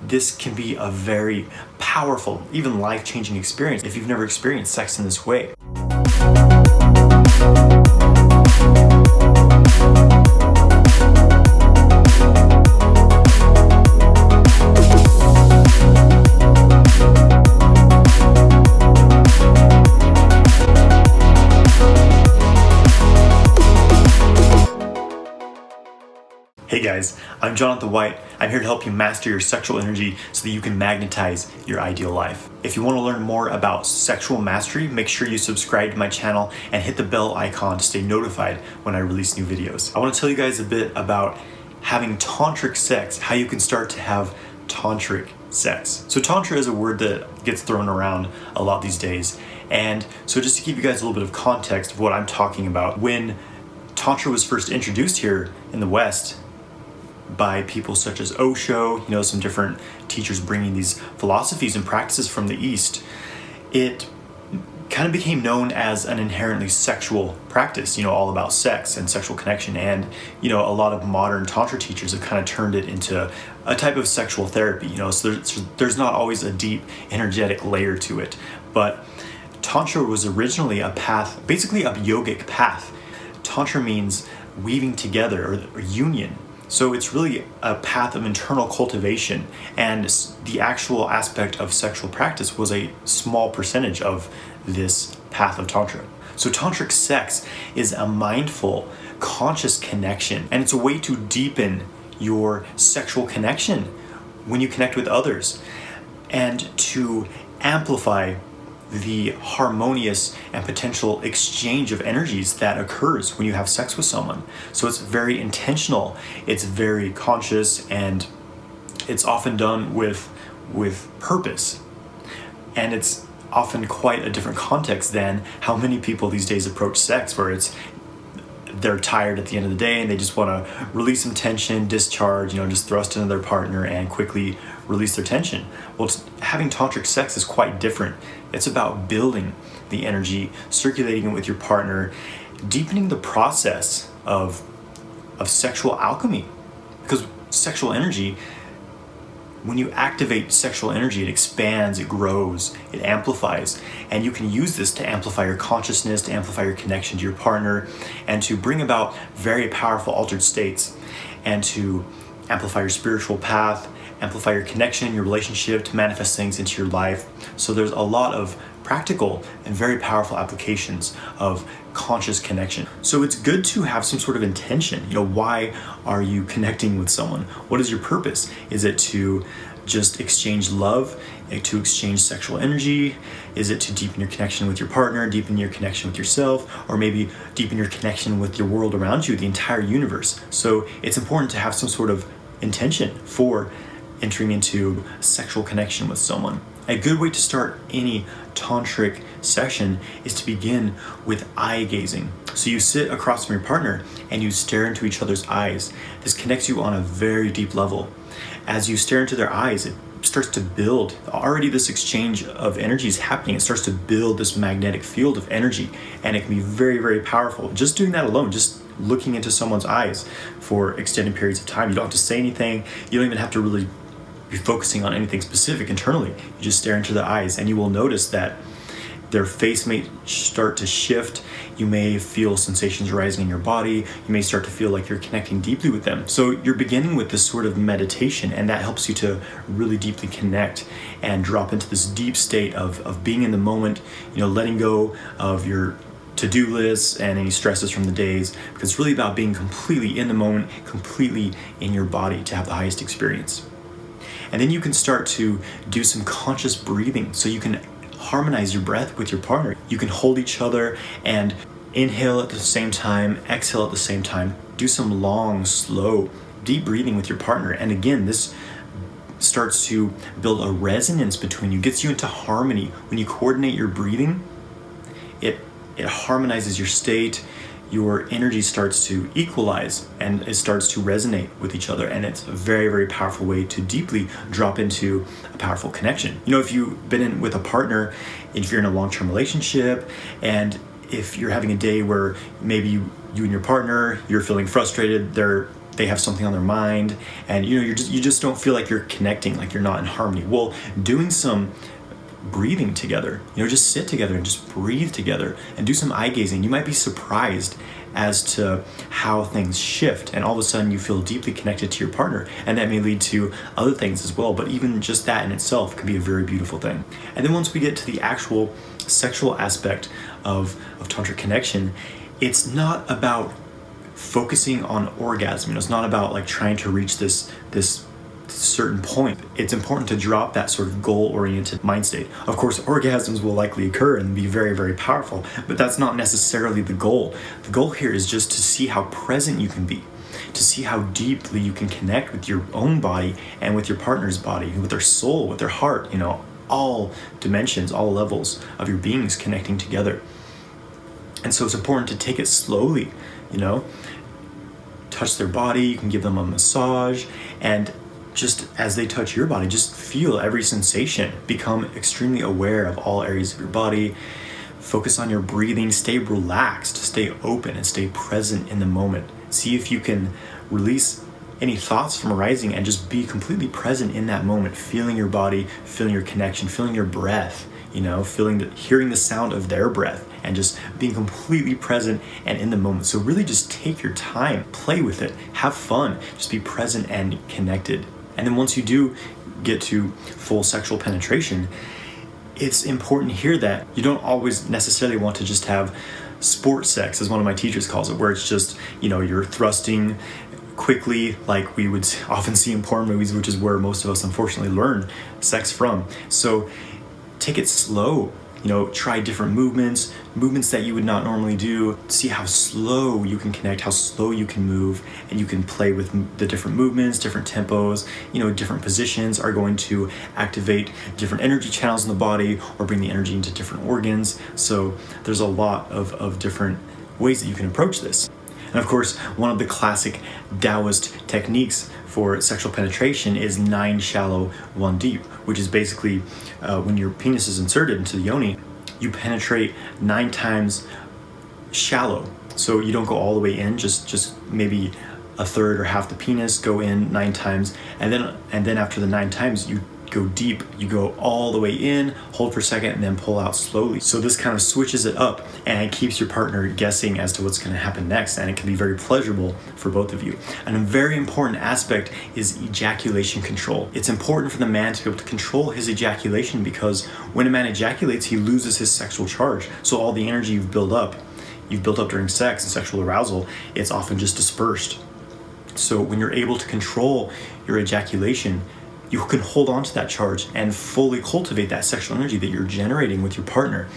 this can be a very powerful, even life-changing experience if you've never experienced sex in this way. Hey guys, I'm Jonathan White. I'm here to help you master your sexual energy so that you can magnetize your ideal life. If you want to learn more about sexual mastery, make sure you subscribe to my channel and hit the bell icon to stay notified when I release new videos. I want to tell you guys a bit about having tantric sex, how you can start to have tantric sex. So tantra is a word that gets thrown around a lot these days. And so just to give you guys a little bit of context of what I'm talking about, when tantra was first introduced here in the West, by people such as Osho, some different teachers bringing these philosophies and practices from the East, it kind of became known as an inherently sexual practice, all about sex and sexual connection. And, a lot of modern Tantra teachers have kind of turned it into a type of sexual therapy, so there's not always a deep energetic layer to it. But Tantra was originally a path, basically a yogic path. Tantra means weaving together or union. So it's really a path of internal cultivation, and the actual aspect of sexual practice was a small percentage of this path of Tantra. So tantric sex is a mindful, conscious connection, and it's a way to deepen your sexual connection when you connect with others, and to amplify the harmonious and potential exchange of energies that occurs when you have sex with someone. So it's very intentional, it's very conscious, and it's often done with purpose. And it's often quite a different context than how many people these days approach sex, where they're tired at the end of the day and they just want to release some tension, discharge, just thrust into their partner and quickly release their tension. Well, having tantric sex is quite different. It's about building the energy, circulating it with your partner, deepening the process of sexual alchemy. Because sexual energy, when you activate sexual energy, it expands, it grows, it amplifies. And you can use this to amplify your consciousness, to amplify your connection to your partner, and to bring about very powerful altered states, and to amplify your spiritual path, amplify your connection, your relationship, to manifest things into your life. So there's a lot of practical and very powerful applications of conscious connection. So it's good to have some sort of intention. Why are you connecting with someone? What is your purpose? Is it to just exchange love, to exchange sexual energy? Is it to deepen your connection with your partner, deepen your connection with yourself, or maybe deepen your connection with your world around you, the entire universe? So it's important to have some sort of intention for entering into sexual connection with someone. A good way to start any tantric session is to begin with eye gazing. So you sit across from your partner and you stare into each other's eyes. This connects you on a very deep level. As you stare into their eyes, it starts to build. Already this exchange of energy is happening. It starts to build this magnetic field of energy, and it can be very, very powerful. Just doing that alone, just looking into someone's eyes for extended periods of time. You don't have to say anything. You don't even have to really be focusing on anything specific internally. You just stare into their eyes, and you will notice that their face may start to shift. You may feel sensations rising in your body. You may start to feel like you're connecting deeply with them. So you're beginning with this sort of meditation, and that helps you to really deeply connect and drop into this deep state of being in the moment, letting go of your to-do lists and any stresses from the days, because it's really about being completely in the moment, completely in your body to have the highest experience. And then you can start to do some conscious breathing, so you can harmonize your breath with your partner. You can hold each other and inhale at the same time, exhale at the same time. Do some long, slow, deep breathing with your partner. And again, this starts to build a resonance between you, gets you into harmony. When you coordinate your breathing, it harmonizes your state. Your energy starts to equalize and it starts to resonate with each other. And it's a very, very powerful way to deeply drop into a powerful connection. If you've been in with a partner, if you're in a long-term relationship, and if you're having a day where maybe you and your partner, you're feeling frustrated, they have something on their mind, and you just don't feel like you're connecting, like you're not in harmony. Well, doing some breathing together, just sit together and just breathe together and do some eye gazing. You might be surprised as to how things shift, and all of a sudden you feel deeply connected to your partner, and that may lead to other things as well. But even just that in itself can be a very beautiful thing. And then once we get to the actual sexual aspect of tantric connection, it's not about focusing on orgasm. It's not about like trying to reach this certain point. It's important to drop that sort of goal-oriented mind state. Of course, orgasms will likely occur and be very, very powerful, but that's not necessarily the goal. The goal here is just to see how present you can be, to see how deeply you can connect with your own body and with your partner's body, with their soul, with their heart, all dimensions, all levels of your beings connecting together. And so it's important to take it slowly, touch their body. You can give them a massage, and just as they touch your body, just feel every sensation. Become extremely aware of all areas of your body. Focus on your breathing. Stay relaxed, stay open, and stay present in the moment. See if you can release any thoughts from arising and just be completely present in that moment, feeling your body, feeling your connection, feeling your breath, hearing the sound of their breath, and just being completely present and in the moment. So really just take your time, play with it, have fun, just be present and connected. And then once you do get to full sexual penetration, it's important here that you don't always necessarily want to just have sport sex, as one of my teachers calls it, where it's just, you're thrusting quickly like we would often see in porn movies, which is where most of us unfortunately learn sex from. So take it slow, try different movements that you would not normally do. See how slow you can connect, how slow you can move, and you can play with the different movements, different tempos. Different positions are going to activate different energy channels in the body or bring the energy into different organs. So there's a lot of different ways that you can approach this. And of course, one of the classic Taoist techniques for sexual penetration is 9 shallow, 1 deep, which is basically when your penis is inserted into the yoni, you penetrate 9 times shallow. So you don't go all the way in, just maybe a third or half the penis, go in 9 times, and then after the 9 times you go deep. You go all the way in, hold for a second, and then pull out slowly. So this kind of switches it up, and it keeps your partner guessing as to what's going to happen next, and it can be very pleasurable for both of you. And a very important aspect is ejaculation control. It's important for the man to be able to control his ejaculation, because when a man ejaculates, he loses his sexual charge. So all the energy you've built up during sex and sexual arousal, it's often just dispersed. So when you're able to control your ejaculation, you can hold on to that charge and fully cultivate that sexual energy that you're generating with your partner.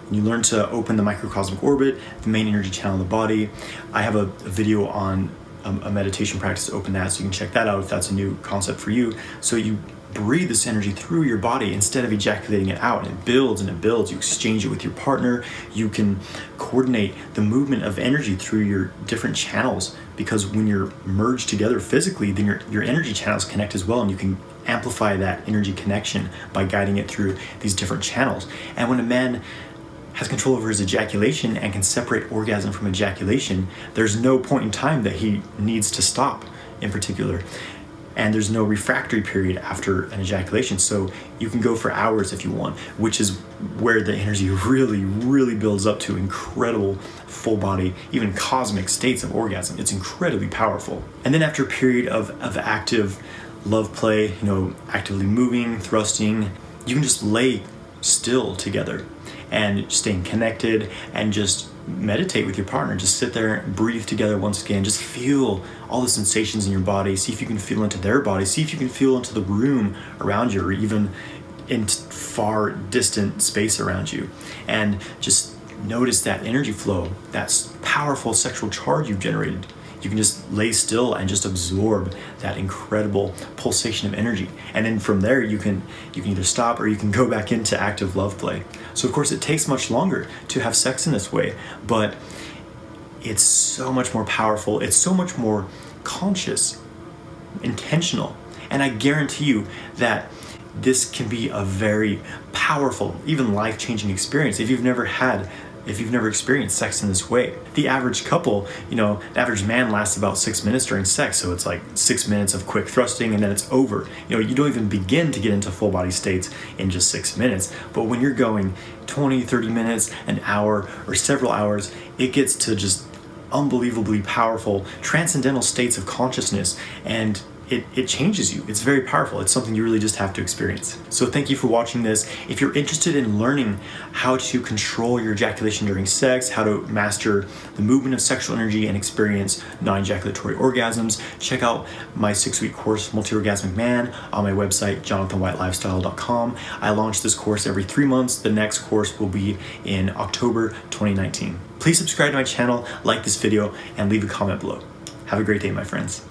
When you learn to open the microcosmic orbit, the main energy channel of the body, I have a video on a meditation practice to open that, so you can check that out if that's a new concept for you. So you breathe this energy through your body instead of ejaculating it out, and it builds and it builds. You exchange it with your partner. You can coordinate the movement of energy through your different channels, because when you're merged together physically, then your energy channels connect as well, and you can amplify that energy connection by guiding it through these different channels. And when a man has control over his ejaculation and can separate orgasm from ejaculation, there's no point in time that he needs to stop in particular. And there's no refractory period after an ejaculation. So you can go for hours if you want, which is where the energy really, really builds up to incredible full body, even cosmic states of orgasm. It's incredibly powerful. And then after a period of active love play, actively moving, thrusting, you can just lay still together and staying connected and just meditate with your partner. Just sit there, breathe together once again, just feel all the sensations in your body. See if you can feel into their body. See if you can feel into the room around you, or even in far distant space around you. And just notice that energy flow, that powerful sexual charge you've generated. You can just lay still and just absorb that incredible pulsation of energy. And then from there, you can either stop or you can go back into active love play. So of course it takes much longer to have sex in this way, but it's so much more powerful. It's so much more conscious, intentional. And I guarantee you that this can be a very powerful, even life-changing experience. If you've never had if you've never experienced sex in this way. The average couple, the average man lasts about 6 minutes during sex, so it's like 6 minutes of quick thrusting and then it's over. You don't even begin to get into full body states in just 6 minutes. But when you're going 20, 30 minutes, an hour, or several hours, it gets to just unbelievably powerful, transcendental states of consciousness, and it changes you. It's very powerful. It's something you really just have to experience. So thank you for watching this. If you're interested in learning how to control your ejaculation during sex, how to master the movement of sexual energy and experience non-ejaculatory orgasms, check out my 6-week course, Multi-Orgasmic Man, on my website, jonathanwhitelifestyle.com. I launch this course every 3 months. The next course will be in October 2019. Please subscribe to my channel, like this video, and leave a comment below. Have a great day, my friends.